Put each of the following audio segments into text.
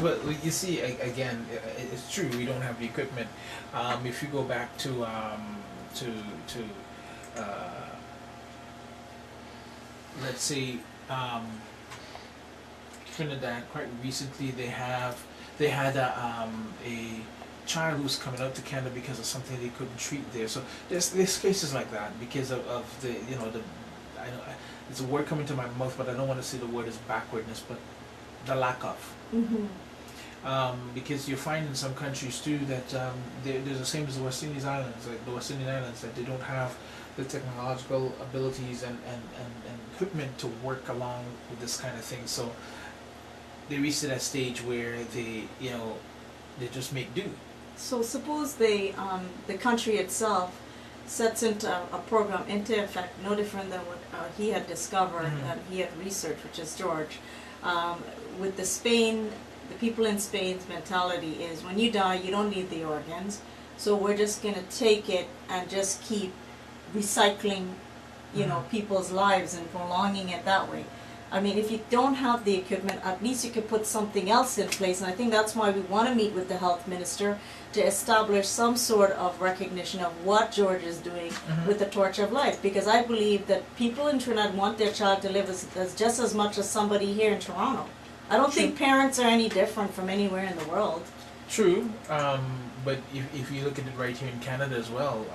But you see, again, it's true. We don't have the equipment. If you go back to uh, let's say Trinidad, quite recently, they had a child who's coming out to Canada because of something they couldn't treat there. So there's cases like that because of the I know it's a word coming to my mouth, but I don't want to say the word is backwardness, but the lack of. Mm-hmm. Because you find in some countries too that there's the same as the West Indies Islands, like the West Indian Islands, that they don't have the technological abilities and equipment to work along with this kind of thing. So they reach to that stage where they just make do. So suppose the country itself sets into a program into effect, no different than what he had discovered and he had researched, which is George. With the people in Spain's mentality is when you die, you don't need the organs, so we're just going to take it and just keep recycling, people's lives and prolonging it that way. I mean, if you don't have the equipment, at least you could put something else in place, and I think that's why we want to meet with the health minister to establish some sort of recognition of what George is doing with the torch of life, because I believe that people in Trinidad want their child to live as just as much as somebody here in Toronto. I don't think parents are any different from anywhere in the world. True, but if you look at it right here in Canada as well,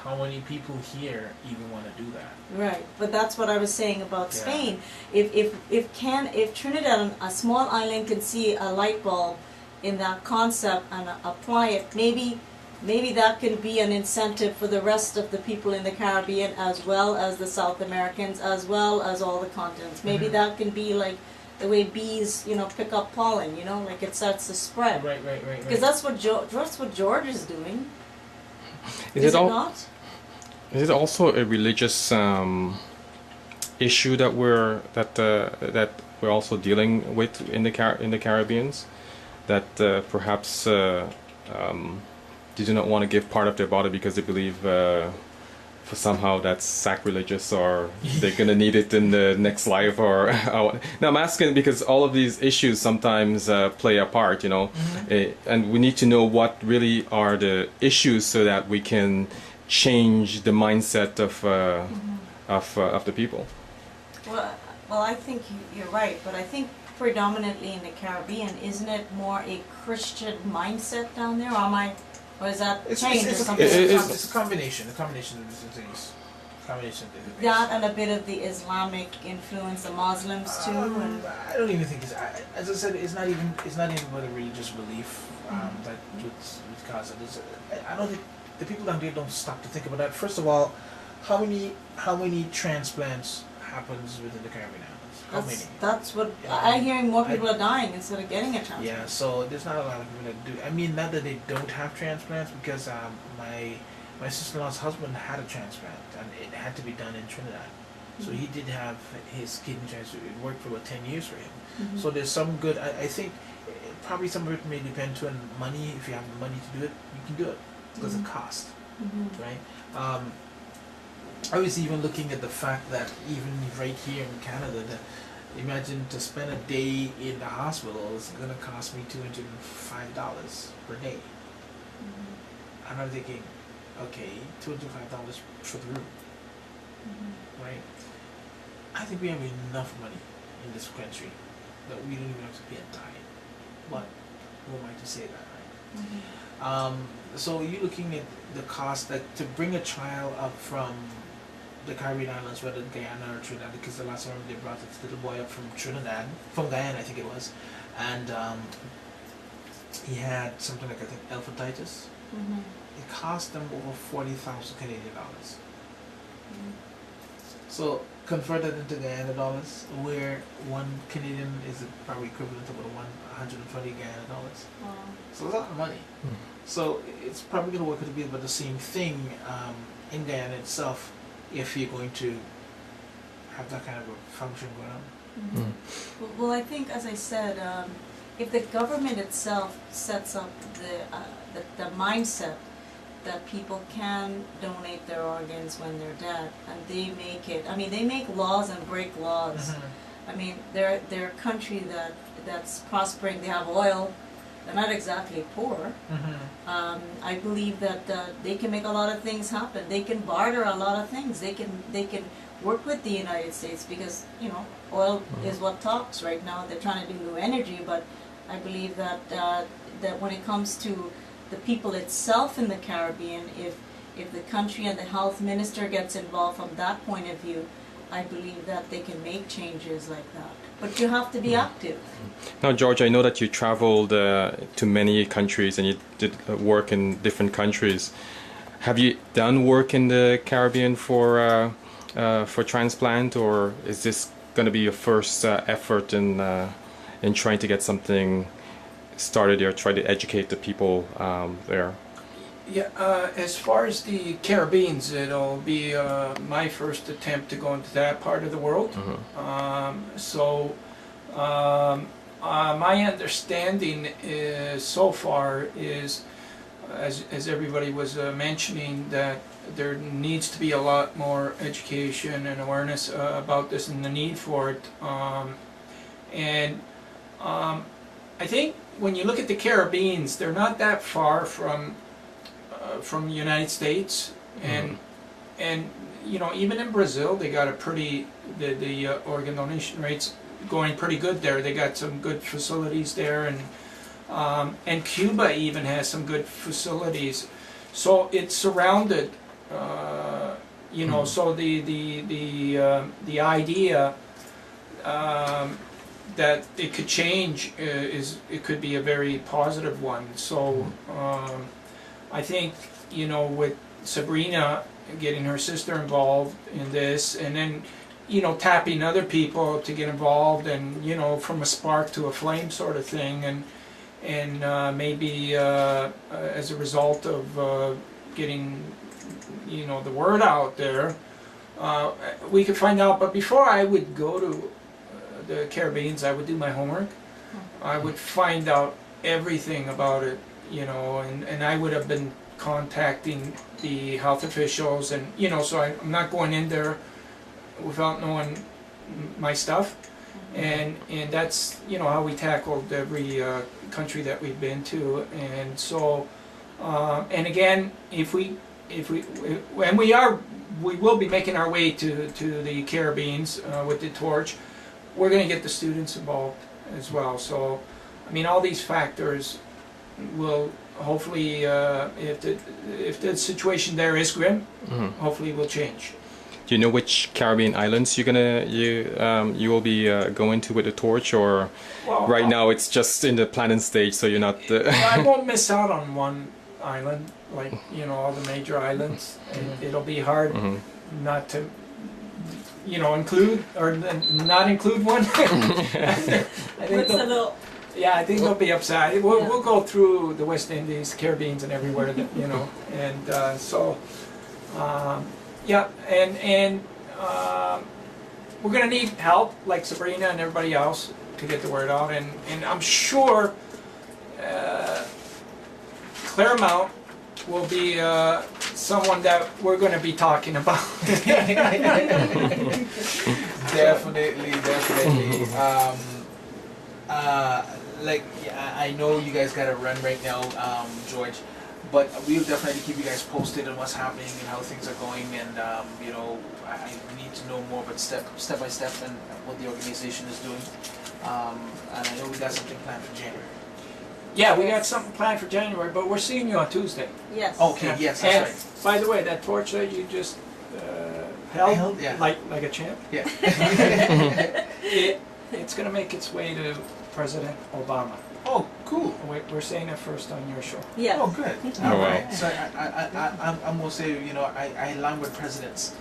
how many people here even want to do that? Right, but that's what I was saying about Spain. If Trinidad, a small island, can see a light bulb in that concept and apply it, maybe that can be an incentive for the rest of the people in the Caribbean, as well as the South Americans, as well as all the continents. Maybe that can be like the way bees, pick up pollen, like it starts to spread. Right. Because that's what George is doing. Is it not? Is it also a religious issue that we're also dealing with in the Caribbeans? That perhaps they do not want to give part of their body because they believe somehow that's sacrilegious, or they're gonna need it in the next life, or now I'm asking because all of these issues sometimes play a part, and we need to know what really are the issues so that we can change the mindset of the people. Well, I think you're right, but I think predominantly in the Caribbean, isn't it more a Christian mindset down there? Or is that changed or something? It's a combination of different things. That and a bit of the Islamic influence, the Muslims too. And I don't even think as I said, it's not even about a religious belief that would cause it. I don't think the people down there don't stop to think about that. First of all, how many transplants happens within the Caribbean Islands? How many? That's what I'm hearing. More people are dying instead of getting a transplant. Yeah, so there's not a lot of people that do. I mean, not that they don't have transplants, because my sister-in-law's husband had a transplant, and it had to be done in Trinidad. So he did have his kidney transplant. It worked for about 10 years for him. So there's some good. I think probably some of it may depend on money. If you have the money to do it, you can do it because of cost, right? I was even looking at the fact that even right here in Canada, imagine to spend a day in the hospital is going to cost me $205 per day. And I'm thinking, okay, $205 for the room, right? I think we have enough money in this country that we don't even have to pay a dime. But who am I to say that, right? So you're looking at the cost that to bring a child up from the Caribbean Islands, whether Guyana or Trinidad, because the last time they brought this little boy up from Guyana, I think it was, and he had something like, I think, elephantitis. It cost them over 40,000 Canadian dollars. So convert that into Guyana dollars, where one Canadian is probably equivalent to about 120 Guyana dollars. So it's a lot of money. So it's probably going to work out to be about the same thing in Guyana itself, if you're going to have that kind of a function going on. Well, I think, as I said, if the government itself sets up the mindset that people can donate their organs when they're dead, and they make laws and break laws I mean, they're a country that's prospering. They have oil. They're not exactly poor. I believe that they can make a lot of things happen. They can barter a lot of things. They can work with the United States because, you know, oil is what talks right now. They're trying to do new energy, but I believe that that when it comes to the people itself in the Caribbean, if the country and the health minister gets involved from that point of view, I believe that they can make changes like that. But you have to be active. Now, George, I know that you traveled to many countries and you did work in different countries. Have you done work in the Caribbean for transplant, or is this going to be your first effort in trying to get something started or try to educate the people there? Yeah, as far as the Caribbeans, it'll be my first attempt to go into that part of the world. My understanding is, so far is, as everybody was mentioning, that there needs to be a lot more education and awareness about this and the need for it. I think when you look at the Caribbeans, they're not that far from the United States, and you know, even in Brazil, they got a pretty the organ donation rates going pretty good there. They got some good facilities there, and Cuba even has some good facilities. So it's surrounded, you know. So the idea that it could change it could be a very positive one. So I think, you know, with Sabrina getting her sister involved in this, and then, you know, tapping other people to get involved, and, you know, from a spark to a flame sort of thing, and maybe as a result of getting, you know, the word out there, we could find out. But before I would go to the Caribbean, I would do my homework. I would find out everything about it, you know, and I would have been contacting the health officials, and, you know, so I'm not going in there without knowing my stuff, and that's, you know, how we tackled every country that we've been to. And so and again, we will be making our way to the Caribbean with the torch. We're going to get the students involved as well. So I mean, all these factors will hopefully, if the situation there is grim, hopefully will change. Do you know which Caribbean islands you will be going to with the torch, or right now it's just in the planning stage, so you're not? I won't miss out on one island, like, you know, all the major islands. It'll be hard not to, you know, include or not include one. I think they'll be upset. We'll go through the West Indies, Caribbean, and everywhere that, you know, and we're going to need help, like Sabrina and everybody else, to get the word out. And I'm sure Clairmont will be someone that we're going to be talking about. Definitely. Like, I know you guys got to run right now, George, but we'll definitely keep you guys posted on what's happening and how things are going. And you know, I need to know more about step by step and what the organization is doing. And I know we got something planned for January. Yeah, we got something planned for January, but we're seeing you on Tuesday. Yes. Okay. Yes, that's right. By the way, that torch that you just held, yeah, like a champ. Yeah. It's going to make its way to President Obama. Oh, cool. We're saying it first on your show. Yeah. Oh, good. Oh, All wow. right. So I'm gonna say, you know, I align with presidents.